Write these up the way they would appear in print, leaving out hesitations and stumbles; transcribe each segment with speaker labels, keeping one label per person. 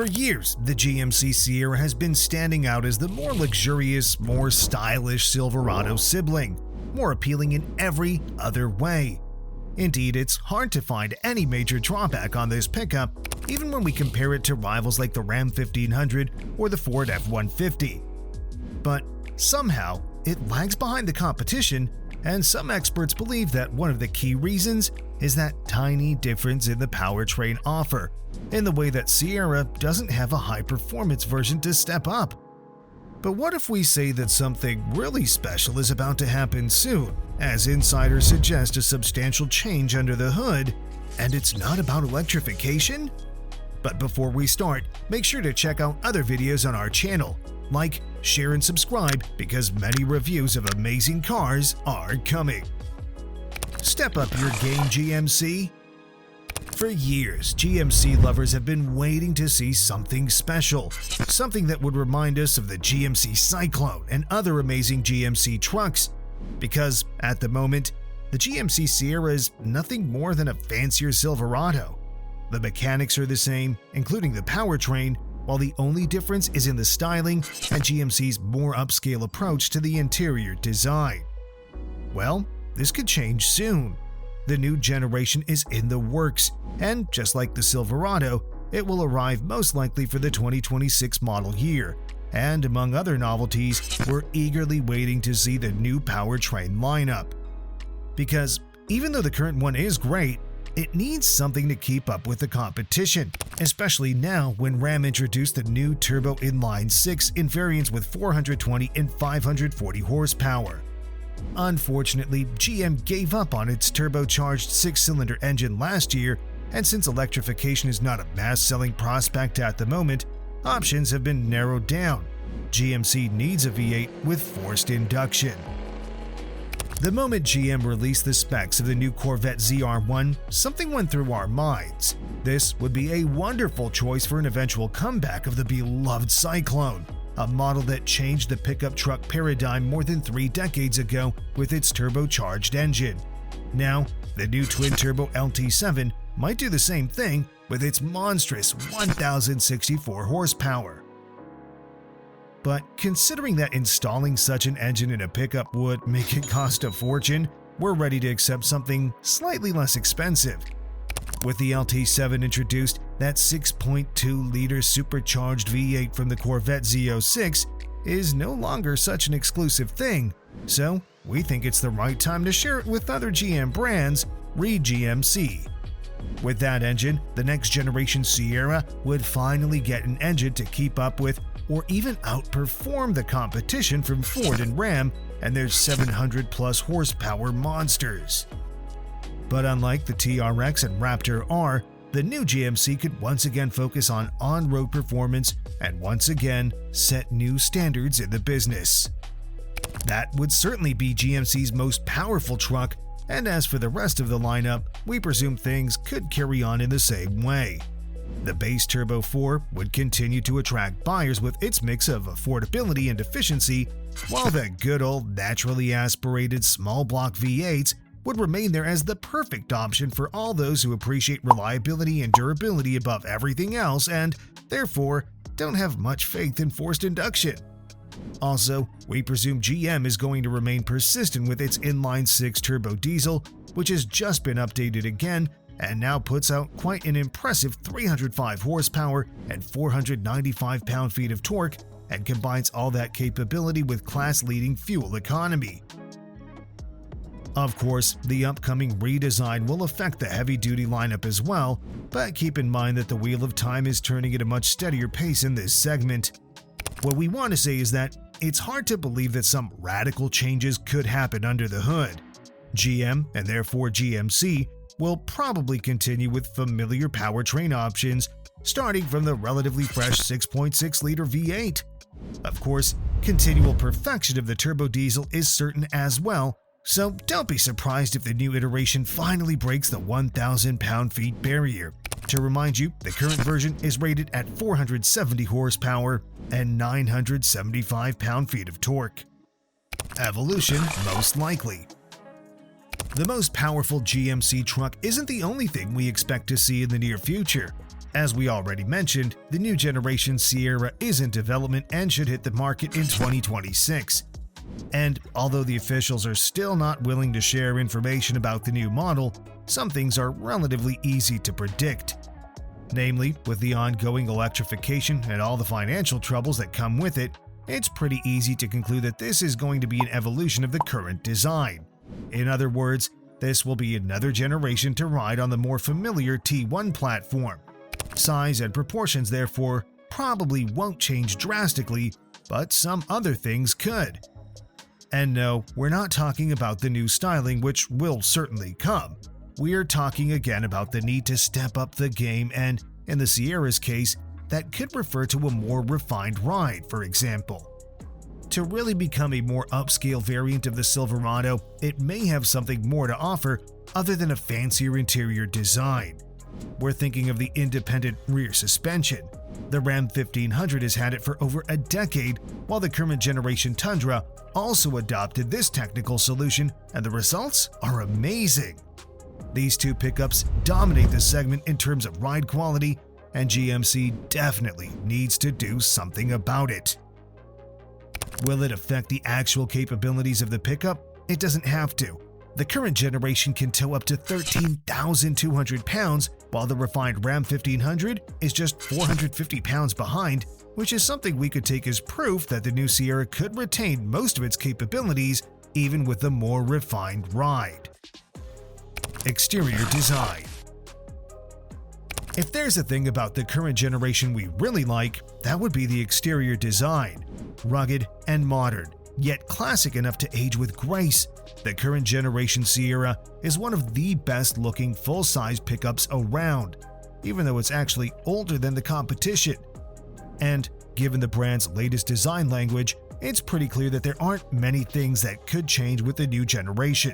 Speaker 1: For years, the GMC Sierra has been standing out as the more luxurious, more stylish Silverado sibling, more appealing in every other way. Indeed, it's hard to find any major drawback on this pickup, even when we compare it to rivals like the Ram 1500 or the Ford F-150. But somehow, it lags behind the competition, and some experts believe that one of the key reasons is that tiny difference in the powertrain offer, in the way that Sierra doesn't have a high-performance version to step up. But what if we say that something really special is about to happen soon, as insiders suggest a substantial change under the hood, and it's not about electrification? But before we start, make sure to check out other videos on our channel. Like, share, and subscribe because many reviews of amazing cars are coming. Step up your game, GMC. For years, GMC lovers have been waiting to see something special, something that would remind us of the GMC Cyclone and other amazing GMC trucks, because at the moment, the GMC Sierra is nothing more than a fancier Silverado. The mechanics are the same, including the powertrain, while the only difference is in the styling and GMC's more upscale approach to the interior design. Well, this could change soon. The new generation is in the works, and just like the Silverado, it will arrive most likely for the 2026 model year. And among other novelties, we're eagerly waiting to see the new powertrain lineup. Because even though the current one is great, it needs something to keep up with the competition, especially now when Ram introduced the new turbo inline-6 in variants with 420 and 540 horsepower. Unfortunately, GM gave up on its turbocharged 6-cylinder engine last year, and since electrification is not a mass-selling prospect at the moment, options have been narrowed down. GMC needs a V8 with forced induction. The moment GM released the specs of the new Corvette ZR1, something went through our minds. This would be a wonderful choice for an eventual comeback of the beloved Cyclone, a model that changed the pickup truck paradigm more than 3 decades ago with its turbocharged engine. Now, the new twin-turbo LT7 might do the same thing with its monstrous 1,064 horsepower. But considering that installing such an engine in a pickup would make it cost a fortune, we're ready to accept something slightly less expensive. With the LT7 introduced, that 6.2-liter supercharged V8 from the Corvette Z06 is no longer such an exclusive thing, so we think it's the right time to share it with other GM brands, read GMC. With that engine, the next generation Sierra would finally get an engine to keep up with or even outperform the competition from Ford and Ram and their 700-plus horsepower monsters. But unlike the TRX and Raptor R, the new GMC could once again focus on on-road performance and once again set new standards in the business. That would certainly be GMC's most powerful truck, and as for the rest of the lineup, we presume things could carry on in the same way. The base Turbo 4 would continue to attract buyers with its mix of affordability and efficiency, while the good old naturally aspirated small block V8s would remain there as the perfect option for all those who appreciate reliability and durability above everything else and, therefore, don't have much faith in forced induction. Also, we presume GM is going to remain persistent with its inline-6 turbo diesel, which has just been updated again and now puts out quite an impressive 305 horsepower and 495 pound-feet of torque, and combines all that capability with class-leading fuel economy. Of course, the upcoming redesign will affect the heavy-duty lineup as well, but keep in mind that the wheel of time is turning at a much steadier pace in this segment. What we want to say is that it's hard to believe that some radical changes could happen under the hood. GM, and therefore GMC, will probably continue with familiar powertrain options, starting from the relatively fresh 6.6-liter V8. Of course, continual perfection of the turbo diesel is certain as well, so don't be surprised if the new iteration finally breaks the 1,000 pound-feet barrier. To remind you, the current version is rated at 470 horsepower and 975 pound-feet of torque. Evolution most likely. The most powerful GMC truck isn't the only thing we expect to see in the near future. As we already mentioned, the new generation Sierra is in development and should hit the market in 2026. And although the officials are still not willing to share information about the new model, some things are relatively easy to predict. Namely, with the ongoing electrification and all the financial troubles that come with it, it's pretty easy to conclude that this is going to be an evolution of the current design. In other words, this will be another generation to ride on the more familiar T1 platform. Size and proportions, therefore, probably won't change drastically, but some other things could. And no, we're not talking about the new styling, which will certainly come. We're talking again about the need to step up the game, and in the Sierra's case, that could refer to a more refined ride, for example. To really become a more upscale variant of the Silverado, it may have something more to offer other than a fancier interior design. We're thinking of the independent rear suspension. The Ram 1500 has had it for over a decade, while the current generation Tundra also adopted this technical solution, and the results are amazing. These two pickups dominate the segment in terms of ride quality, and GMC definitely needs to do something about it. Will it affect the actual capabilities of the pickup? It doesn't have to. The current generation can tow up to 13,200 pounds, while the refined Ram 1500 is just 450 pounds behind, which is something we could take as proof that the new Sierra could retain most of its capabilities even with the more refined ride. Exterior design. If there's a thing about the current generation we really like, that would be the exterior design. Rugged and modern, yet classic enough to age with grace, the current generation Sierra is one of the best looking full-size pickups around, even though it's actually older than the competition. And given the brand's latest design language, it's pretty clear that there aren't many things that could change with the new generation.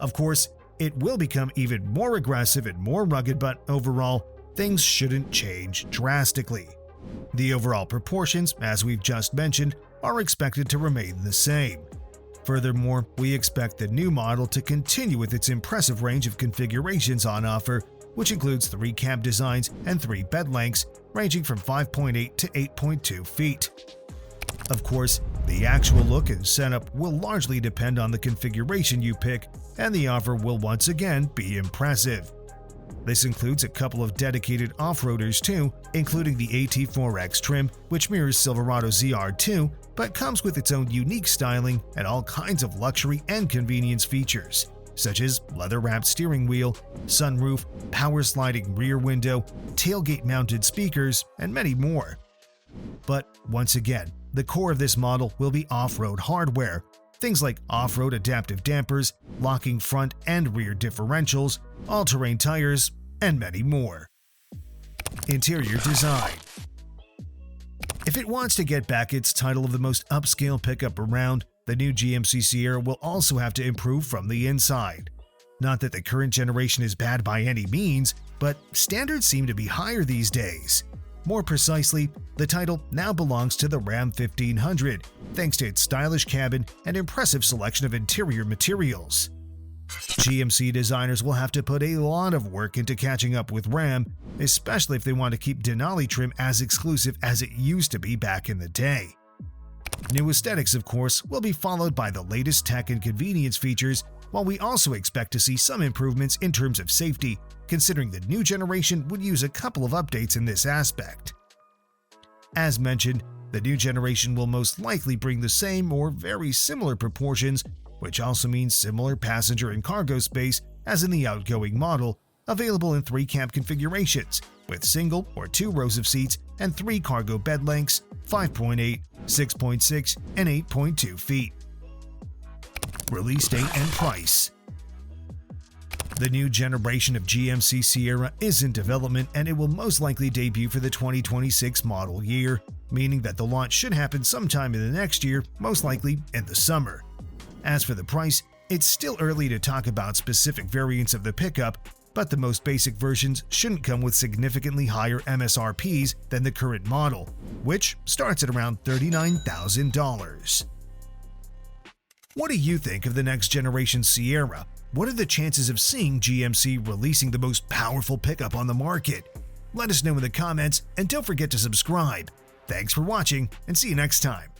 Speaker 1: Of course, it will become even more aggressive and more rugged, but overall, things shouldn't change drastically. The overall proportions, as we've just mentioned, are expected to remain the same. Furthermore, we expect the new model to continue with its impressive range of configurations on offer, which includes 3 cab designs and 3 bed lengths, ranging from 5.8 to 8.2 feet. Of course, the actual look and setup will largely depend on the configuration you pick, and the offer will once again be impressive. This includes a couple of dedicated off-roaders too, including the AT4X trim, which mirrors Silverado ZR2, but comes with its own unique styling and all kinds of luxury and convenience features, such as leather-wrapped steering wheel, sunroof, power-sliding rear window, tailgate-mounted speakers, and many more. But once again, the core of this model will be off-road hardware, things like off-road adaptive dampers, locking front and rear differentials, all-terrain tires, and many more. Interior design. If it wants to get back its title of the most upscale pickup around, the new GMC Sierra will also have to improve from the inside. Not that the current generation is bad by any means, but standards seem to be higher these days. More precisely, the title now belongs to the Ram 1500, thanks to its stylish cabin and impressive selection of interior materials. GMC designers will have to put a lot of work into catching up with Ram, especially if they want to keep Denali trim as exclusive as it used to be back in the day. New aesthetics, of course, will be followed by the latest tech and convenience features, while we also expect to see some improvements in terms of safety, considering the new generation would use a couple of updates in this aspect. As mentioned, the new generation will most likely bring the same or very similar proportions, which also means similar passenger and cargo space as in the outgoing model, available in 3 cab configurations, with single or 2 rows of seats and 3 cargo bed lengths, 5.8, 6.6, and 8.2 feet. Release date and price. The new generation of GMC Sierra is in development, and it will most likely debut for the 2026 model year, meaning that the launch should happen sometime in the next year, most likely in the summer. As for the price, it's still early to talk about specific variants of the pickup, but the most basic versions shouldn't come with significantly higher MSRPs than the current model, which starts at around $39,000. What do you think of the next generation Sierra? What are the chances of seeing GMC releasing the most powerful pickup on the market? Let us know in the comments and don't forget to subscribe. Thanks for watching and see you next time.